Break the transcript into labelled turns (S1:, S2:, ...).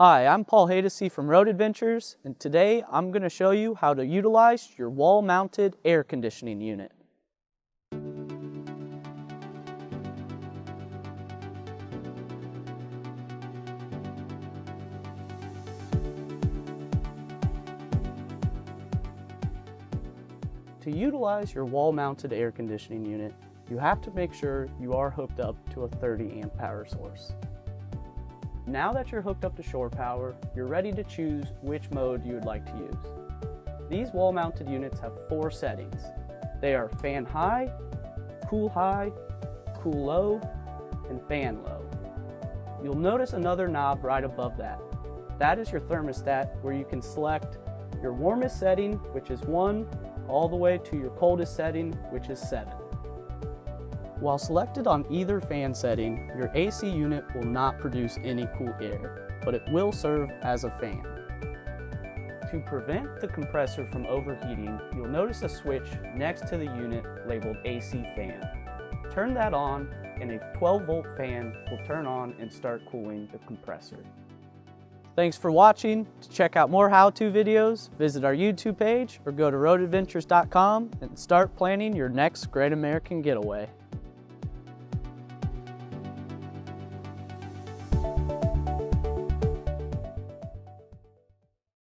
S1: Hi, I'm Paul Haydocy from Road Adventures, and today I'm going to show you how to utilize your wall-mounted air conditioning unit. To utilize your wall-mounted air conditioning unit, you have to make sure you are hooked up to a 30 amp power source. Now that you're hooked up to shore power, you're ready to choose which mode you would like to use. These wall-mounted units have 4 settings. They are fan high, cool low, and fan low. You'll notice another knob right above that. That is your thermostat, where you can select your warmest setting, which is 1, all the way to your coldest setting, which is 7. While selected on either fan setting, your AC unit will not produce any cool air, but it will serve as a fan. To prevent the compressor from overheating, you'll notice a switch next to the unit labeled AC fan. Turn that on, and a 12-volt fan will turn on and start cooling the compressor. Thanks for watching. To check out more how-to videos, visit our YouTube page or go to roadadventures.com and start planning your next Great American Getaway.